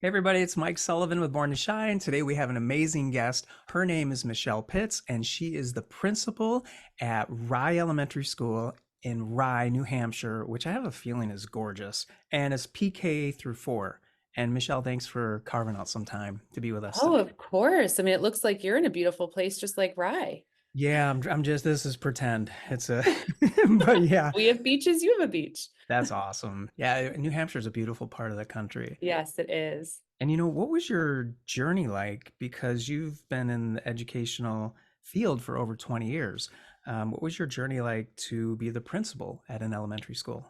Hey everybody, it's Mike Sullivan with Born to Shine. Today we have an amazing guest. Her name is Michelle Pitts, and she is the principal at Rye Elementary School in Rye, New Hampshire, which I have a feeling is gorgeous, and it's PK through 4. And Michelle, thanks for carving out some time to be with us Oh, today. of course. I mean, it looks like you're in a beautiful place, just like Rye. Yeah, I'm just, this is pretend. It's a, but yeah, We have beaches, you have a beach. that's awesome. Yeah, New Hampshire is a beautiful part of the country. Yes, it is. And what was your journey like? Because you've been in the educational field for over 20 years. What was your journey like to be the principal at an elementary school?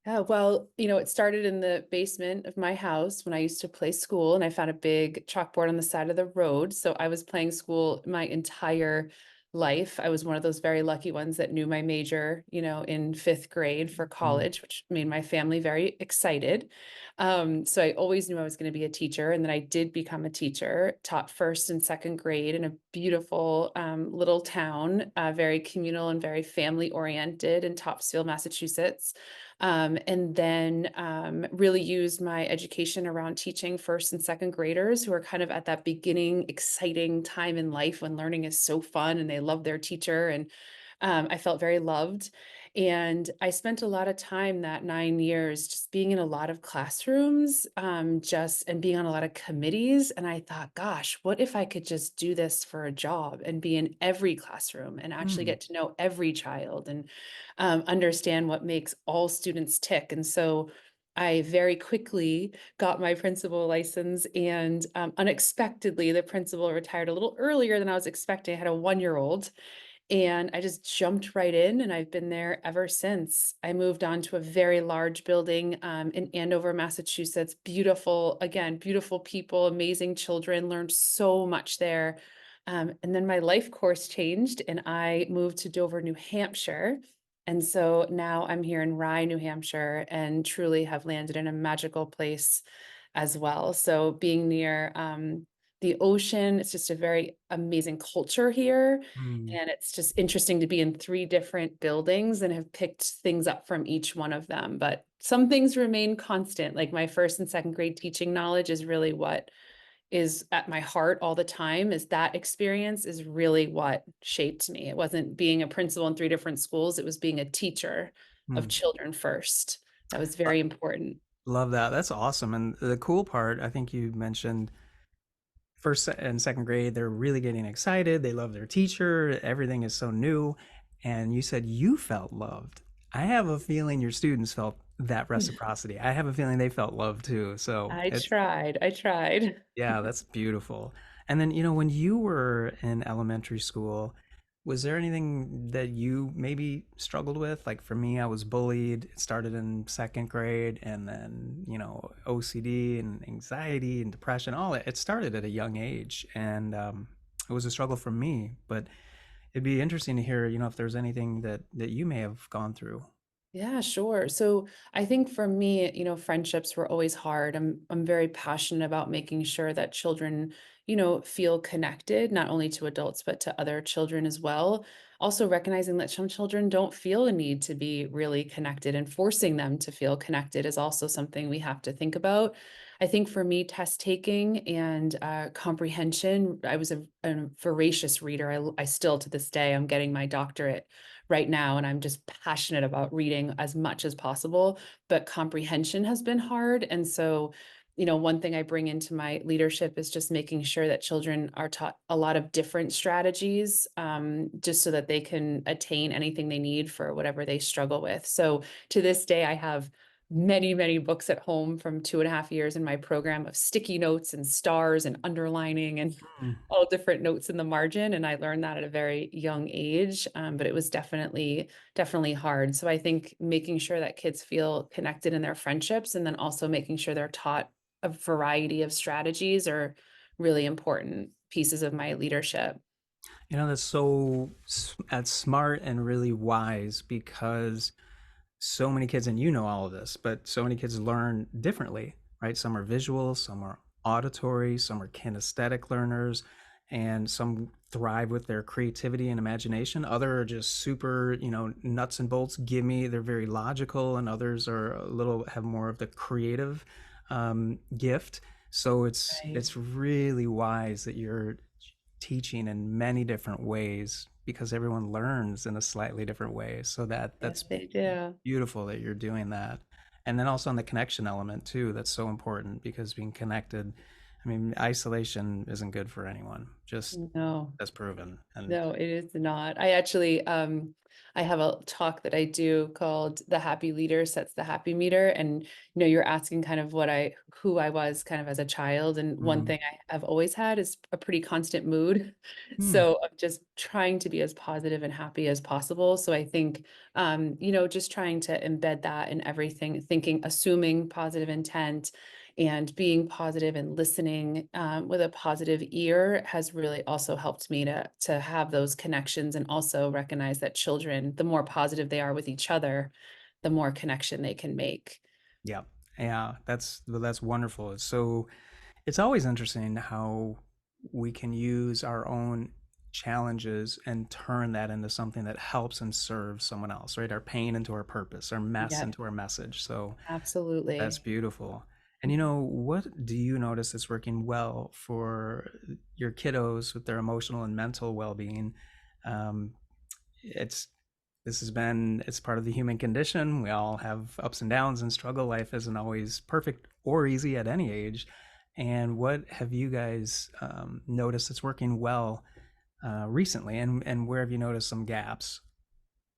It started in the basement of my house when I used to play school, and I found a big chalkboard on the side of the road. So I was playing school my entire life. I was one of those very lucky ones that knew my major, in fifth grade for Mm, college, which made my family very excited. So I always knew I was going to be a teacher, and then I did become a teacher, taught first and second grade in a beautiful little town, very communal and very family oriented in Topsfield, Massachusetts. And then really used my education around teaching first and second graders who are kind of at that beginning, exciting time in life when learning is so fun and they love their teacher. And I felt very loved. And I spent a lot of time that 9 years just being in a lot of classrooms, just and being on a lot of committees. And I thought, gosh, what if I could just do this for a job and be in every classroom and actually mm, get to know every child and understand what makes all students tick. And so I very quickly got my principal license, and unexpectedly, the principal retired a little earlier than I was expecting. I had a 1 year old, and I just jumped right in, and I've been there ever since. I moved on to a very large building in Andover, Massachusetts. Beautiful, again, beautiful people, amazing children, learned so much there. And then my life course changed, and I moved to Dover, New Hampshire. And so now I'm here in Rye, New Hampshire, and truly have landed in a magical place as well. So being near the ocean, it's just a very amazing culture here. mm. And it's just interesting to be in three different buildings and have picked things up from each one of them. But some things remain constant, like my first and second grade teaching knowledge is really what is at my heart all the time. Is that experience is really what shaped me. It wasn't being a principal in three different schools, it was being a teacher of Mm. children first. That was Lo- very important. Love that. That's awesome. And the cool part, I think you mentioned first and second grade, they're really getting excited. They love their teacher. Everything is so new. And you said you felt loved. I have a feeling your students felt that reciprocity. I have a feeling they felt loved too. So I it's, tried. I tried. yeah, that's beautiful. And then, when you were in elementary school, was there anything that you maybe struggled with? Like for me, I was bullied. It started in second grade, and then, OCD and anxiety and depression, all it started at a young age. And it was a struggle for me, but it'd be interesting to hear, if there's anything that you may have gone through. Yeah, sure. So I think for me, friendships were always hard. I'm very passionate about making sure that children, feel connected, not only to adults, but to other children as well. Also recognizing that some children don't feel a need to be really connected, and forcing them to feel connected is also something we have to think about. I think for me, test taking and comprehension, I was a voracious reader. I still to this day, I'm getting my doctorate right now, and I'm just passionate about reading as much as possible, but comprehension has been hard. And so, one thing I bring into my leadership is just making sure that children are taught a lot of different strategies, just so that they can attain anything they need for whatever they struggle with. So to this day, I have many, many books at home from 2.5 years in my program of sticky notes and stars and underlining and Mm. all different notes in the margin. And I learned that at a very young age. But it was definitely hard. So I think making sure that kids feel connected in their friendships, and then also making sure they're taught a variety of strategies, are really important pieces of my leadership. That's that's smart and really wise because so many kids, and all of this, but so many kids learn differently, right? Some are visual, some are auditory, some are kinesthetic learners, and some thrive with their creativity and imagination. Other are just super, nuts and bolts, gimme. They're very logical, and others are a little have more of the creative gift. So it's Right. really wise that you're teaching in many different ways because everyone learns in a slightly different way. So that's Yes, they do. beautiful that you're doing that. And then also on the connection element too, that's so important because being connected, I mean, isolation isn't good for anyone. Just No. that's proven. And No, it is not. I actually, I have a talk that I do called "The Happy Leader Sets the Happy Meter," and you're asking kind of who I was kind of as a child, and one mm, thing I have always had is a pretty constant mood. mm, So I'm just trying to be as positive and happy as possible. So I think, just trying to embed that in everything, thinking, assuming positive intent, and being positive and listening with a positive ear has really also helped me to have those connections and also recognize that children, the more positive they are with each other, the more connection they can make. yeah. Yeah, that's wonderful. So it's always interesting how we can use our own challenges and turn that into something that helps and serves someone else, right? Our pain into our purpose, our mess Yeah, into our message. So that's absolutely. beautiful. And you know, what do you notice is working well for your kiddos with their emotional and mental well-being? Um, it's this has been it's part of the human condition. We all have ups and downs and struggle. Life isn't always perfect or easy at any age. And what have you guys noticed that's working well recently, and where have you noticed some gaps?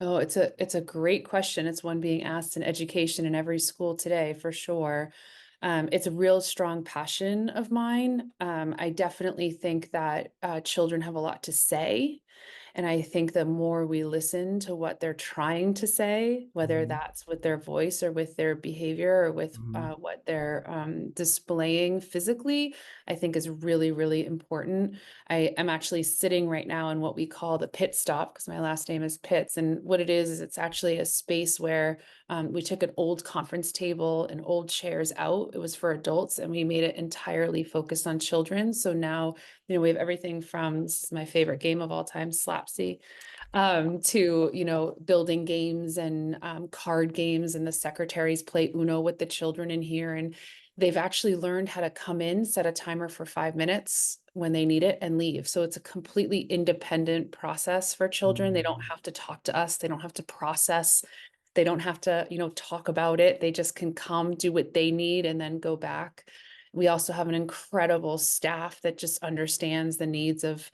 Oh, it's a great question. It's one being asked in education in every school today, for sure. It's a real strong passion of mine. I definitely think that children have a lot to say. And I think the more we listen to what they're trying to say, whether Mm-hmm. that's with their voice or with their behavior or with Mm-hmm. what they're displaying physically, I think is really, really important. I am actually sitting right now in what we call the pit stop because my last name is Pitts. And what it is it's actually a space where we took an old conference table and old chairs out. It was for adults and we made it entirely focused on children. So now, we have everything from, this is my favorite game of all time, Slapsy, to building games and card games, and the secretaries play Uno with the children in here, and they've actually learned how to come in, set a timer for 5 minutes when they need it, and leave. So it's a completely independent process for children. They don't Mm-hmm. have to talk to us, they don't have to process, they don't have to talk about it. They just can come, do what they need, and then go back. We also have an incredible staff that just understands the needs of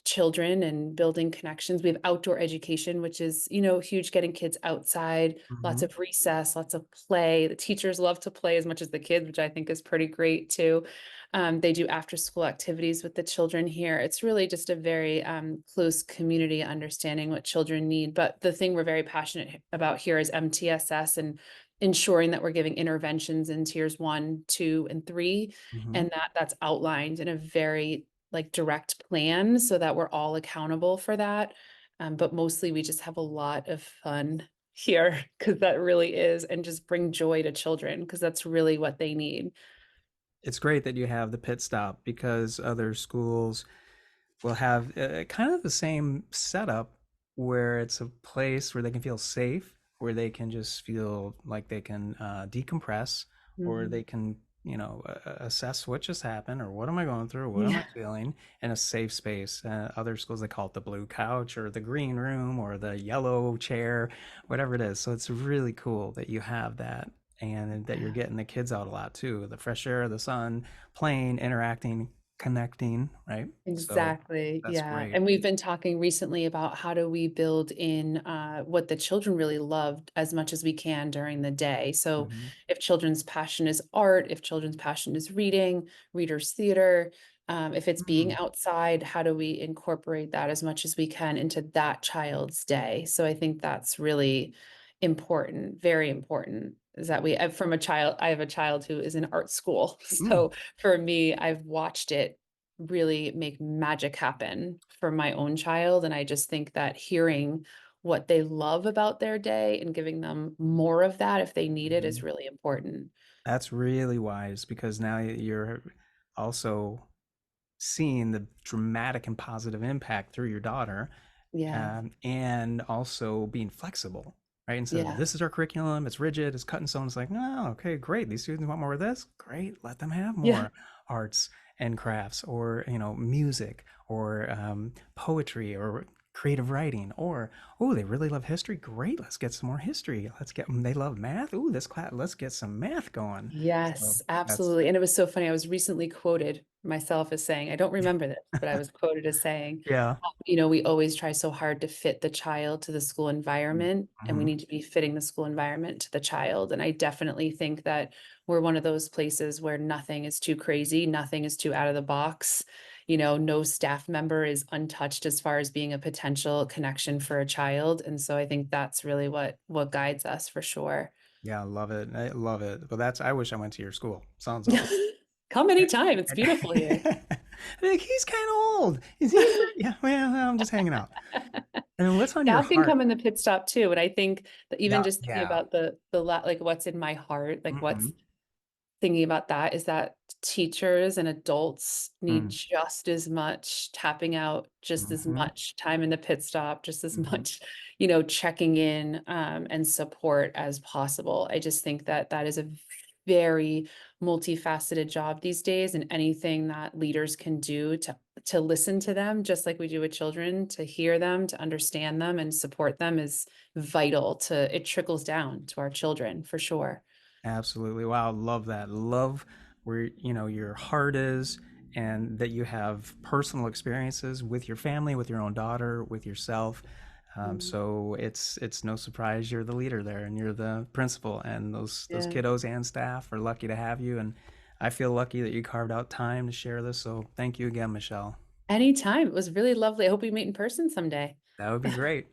children and building connections. We have outdoor education, which is, huge, getting kids outside, lots Mm-hmm. of recess, lots of play. The teachers love to play as much as the kids, which I think is pretty great too. They do after school activities with the children here. It's really just a very close community understanding what children need. But the thing we're very passionate about here is MTSS and ensuring that we're giving interventions in tiers 1, 2, and 3, Mm-hmm. and that's outlined in a very like direct plan so that we're all accountable for that. But mostly we just have a lot of fun here because that really is, and just bring joy to children because that's really what they need. It's great that you have the pit stop because other schools will have kind of the same setup where it's a place where they can feel safe, where they can just feel like they can decompress, or they Mhm. can, assess what just happened or what am I going through, what am I Yeah, feeling in a safe space. Other schools, they call it the blue couch or the green room or the yellow chair, whatever it is. So it's really cool that you have that and that you're yeah. getting the kids out a lot too. The fresh air, the sun, playing, interacting, connecting, right? So Exactly. that's Yeah. great. And we've been talking recently about how do we build in what the children really loved as much as we can during the day. So Mhm, if children's passion is art, if children's passion is reading, readers theater, if it's being mm, outside, how do we incorporate that as much as we can into that child's day? So I think that's really important, very important. Is that I have a child who is in art school. mm, So for me, I've watched it really make magic happen for my own child. And I just think that hearing what they love about their day and giving them more of that if they need it is mhm. really important. That's really wise because now you're also seeing the dramatic and positive impact through your daughter, Yeah. and also being flexible. right? Instead of Yeah. this is our curriculum, it's rigid, it's cut in stone. It's like, no, okay, great. These students want more of this. Great, let them have Yeah. more arts and crafts, or music, or poetry, or creative writing, or oh, they really love history. Great, let's get some more history. Let's get them. They love math. Ooh, this class. Let's get some math going. So Yes, that's absolutely. And it was so funny. I was recently quoted myself as saying, I don't remember this, but I was quoted as saying, yeah. we always try so hard to fit the child to the school environment, and we Mm-hmm. need to be fitting the school environment to the child. And I definitely think that we're one of those places where nothing is too crazy, nothing is too out of the box. No staff member is untouched as far as being a potential connection for a child. And so I think that's really what guides us for sure. Yeah, I love it. I love it. But that's I wish I went to your school. Sounds awesome. Come anytime. It's beautiful here. Like he's kind of old. Is he? Yeah. Well, I'm just hanging out. And what's on your Staff can heart? come in the pit stop too, and I think that even Yeah. just thinking Yeah. about like what's in my heart, like Mm-hmm. what's thinking about that is that teachers and adults need just as much tapping out, just as Mm-hmm. much time in the pit stop, just as Mm-hmm. much, checking in and support as possible. I just think that that is a very multifaceted job these days, and anything that leaders can do to listen to them, just like we do with children, to hear them, to understand them, and support them is vital. To it trickles down to our children for sure. Absolutely. Wow, love that. Love where your heart is, and that you have personal experiences with your family, with your own daughter, with yourself. Mm, So it's no surprise you're the leader there, and you're the principal, and those yeah. kiddos and staff are lucky to have you. And I feel lucky that you carved out time to share this. So thank you again, Michelle. Anytime. It was really lovely. I hope we meet in person someday. That would be great.